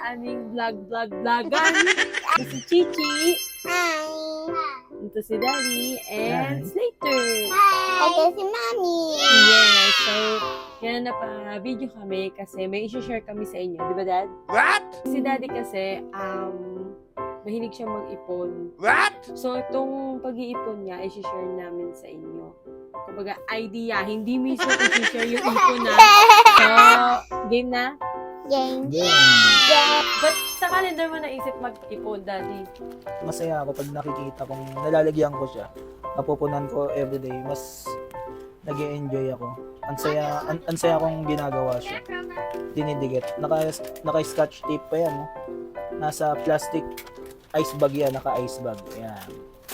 aming vlogan. Si Chichi. Hi! Ito si Daddy. And Slater. Ito si Mami! Yes. So, kaya napa-video kami kasi may isi-share kami sa inyo. Di ba, Dad? What? Si Daddy kasi, mahilig siya mag-ipon. What? So, itong pag-iipon niya, isi-share namin sa inyo. Kumbaga, idea. Hindi mismo isi-share yung ipon na. So, game na? Game! But sa calendar mo naisip mag-ipon, Daddy? Masaya ako pag nakikita kong nalalagyan ko siya. Napupunan ko everyday. Mas nag-e-enjoy ako. Ang saya kong ginagawa siya. Dinidikit. Naka-scotch tape pa yan. No? Nasa plastic ice bag yan. Naka-ice bag. Yan.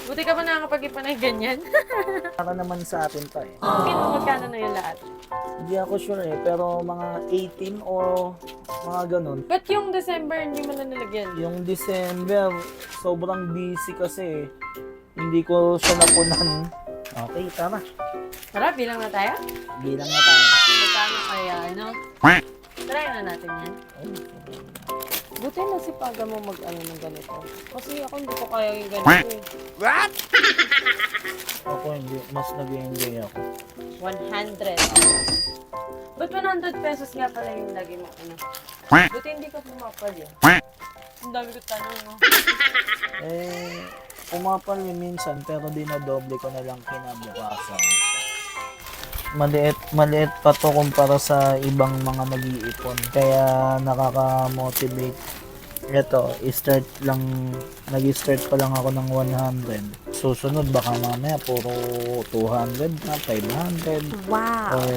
Buti ka ba nakakapag-ipon ng ganyan? Para naman sa atin pa eh. Magkano na yung lahat? Hindi ako sure eh. Pero mga 18 o mga ganun. But yung December, hindi mo na nilagyan. Yung December, sobrang busy kasi eh. Hindi ko siya napunan. Okay, tama. Tara, bilang na tayo? Bilang na tayo. Magkano kaya, no? Try na natin yan. Buti nasipagan mo mag-ano ng ganito. Kasi ako hindi ko kaya yung ganito eh. What? Ako hindi, mas nag-enjoy ako. 100. But 100 pesos nga pala yung lagi mo ano. Buti hindi ka pumapal yan. Ang dami ko tanong mo. Eh, pumapal yun minsan pero dinadoble ko na lang kinabukasan. Maliit pa to kumpara sa ibang mga mag-iipon. Kaya nakaka-motivate. Ito, nag-start pa lang ako ng 100. Susunod baka mamaya puro 200 na, 500. Wow! Or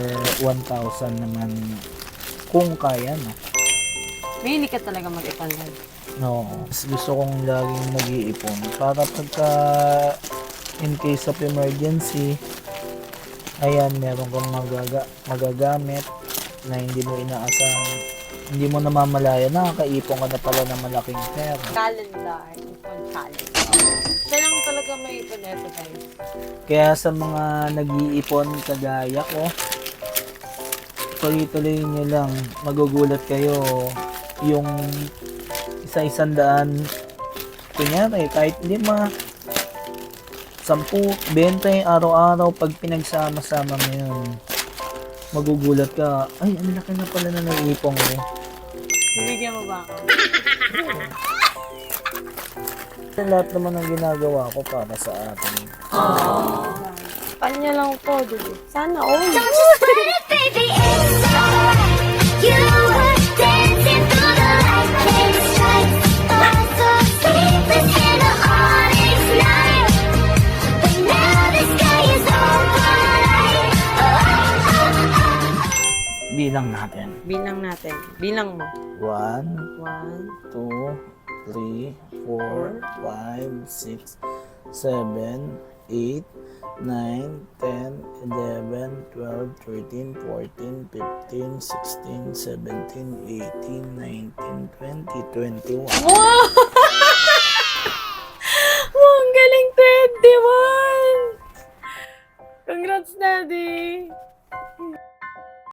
1,000 naman kung kaya no. Mahilig ka talaga mag-ipon. No, gusto kong laging mag-iipon para pagka in case of emergency, ayan, meron kang magagamit na hindi mo inaasahan. Hindi mo namamalaya, nakakaipon ka na pala ng malaking pera. Calendar. Ipon calendar. Siya lang talaga may ipon neto guys. Kaya sa mga nag-iipon kagaya ko, tuloy-tuloy nyo lang, magugulat kayo yung isa-100, kunyari, kahit hindi 10, 20 araw-araw pag pinagsama-sama mo yun, magugulat ka, ay, ang laki na pala na naiipon ko. Bibigyan mo ba ako? Lahat naman ang ginagawa ko para sa atin. Kanya lang to, dude. Sana all. Baby, it's alright. You were dancing through the light. It's like stars so sleepless in the honest night. But now the sky is overnight. Bilang natin. Bilang natin. Bilang mo. 1, 1, 2, 3, 4, 5, 6, 7, 8, 9, 10, 11, 12, 13, 14, 15, 16, 17, 18, 19, 20, 21. Wow!